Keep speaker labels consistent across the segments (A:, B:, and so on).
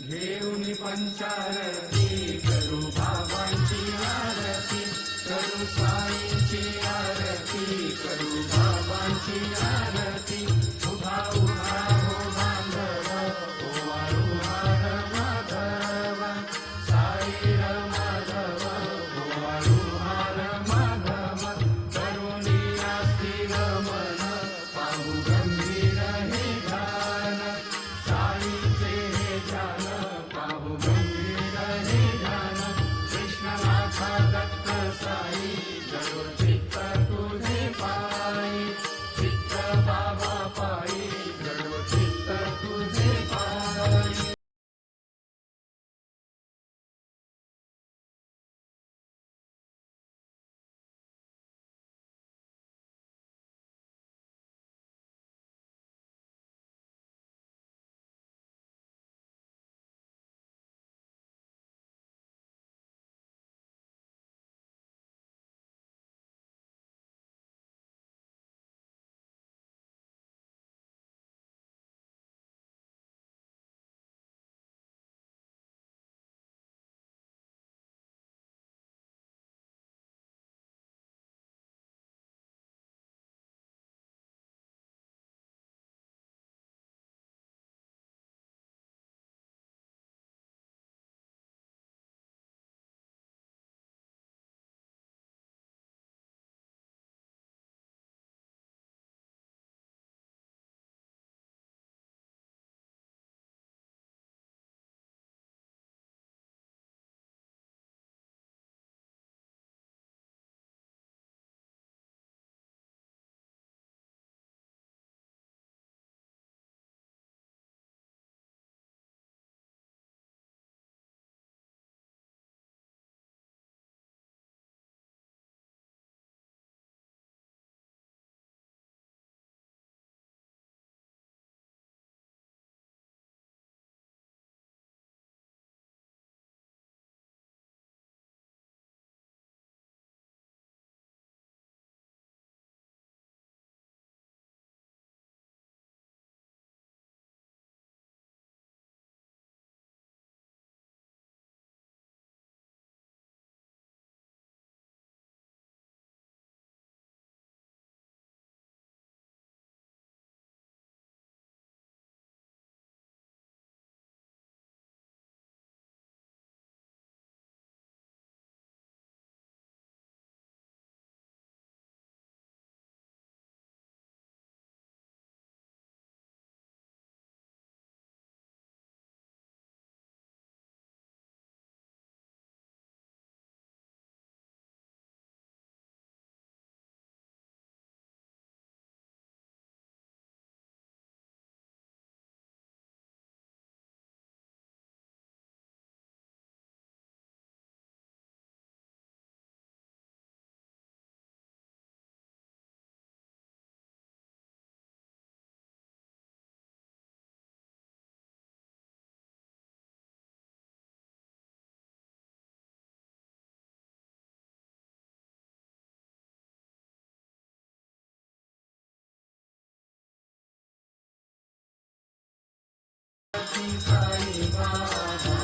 A: घेऊन पंचारती करू बाबांची आरती, करू साईंची आरती, करू बाबांची आरती। उभा उभा हो बांधव, ओवाळू हार माधव, साई माधव, ओवाळू हार माधव। करुणी आस्ती मन, पाहू गंभीर हे ध्यान, साईचे हे ध्यान, पाहू गंभीर हे ध्यान। कृष्णनाथा दत्त साई, जळो चित्त तुझे पायी, चित्त बाबा पायी, जळो चित्त तुझे पायी। साई बाबा,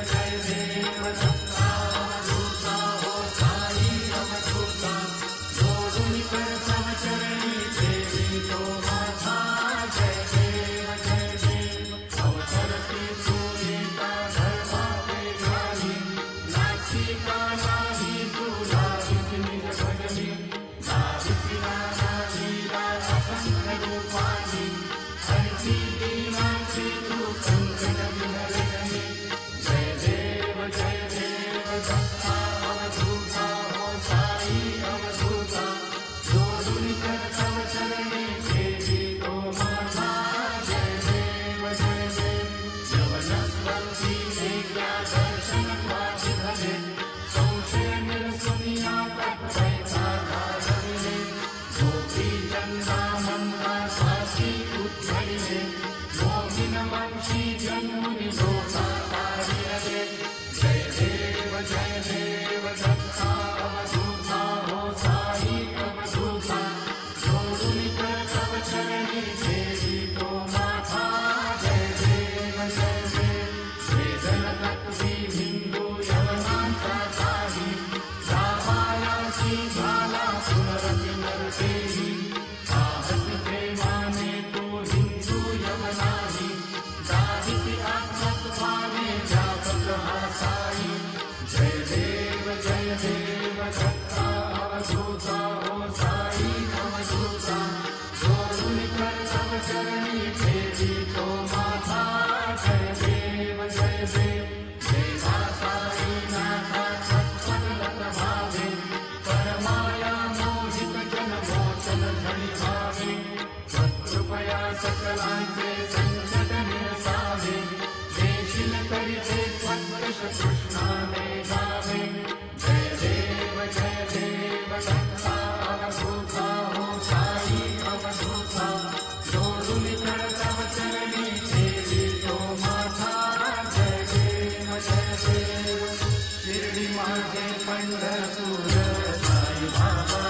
A: जय देव दत्ता अवधूता, हो साई अवधूता। जोडून कर तव चरणी ठेवी तो माझा, जय देव अवतरती तू एका धर्मा वेगाने, नाशिका नाही तुला दिसली भजनी, ना दिसला नाही असंख्य रूपानी, हरसी दीनाची तू संकट विहरणी। जय देव दत्ता अवधूता, हो साई अवधूता। जोडून कर तव चरणी ठेवी तो माझा, जय देव यवनस्वती वेगळ्या दर्शन माझे भले, संशय निरसुनिया कट्टयचा घालविले, गोपी जन्मा मंगा साशी उद्धरिले, मोहिन मंशी जन्मुनी लोका तारिले। जय देव दत्ता अवधूता, हो साई अवधूता। जोडून कर तव चरणी ठेवी तो माझा, चरणी ठेवी तो माझा जय देव जय देव देवा साईनाथा सत्संग प्रभावे परमाया मोहित जन मोचन धनी भावे कृपया सकलांचे संकट निरसावे देशील करीचे त्वद्दश कृष्णाने गावे जय देव दत्ता अवधूता हो साई अवधूता जोडून तव चरणी ठेवी तो माझा जय देव शिर्डी माझे पंढरपूर साई बाबा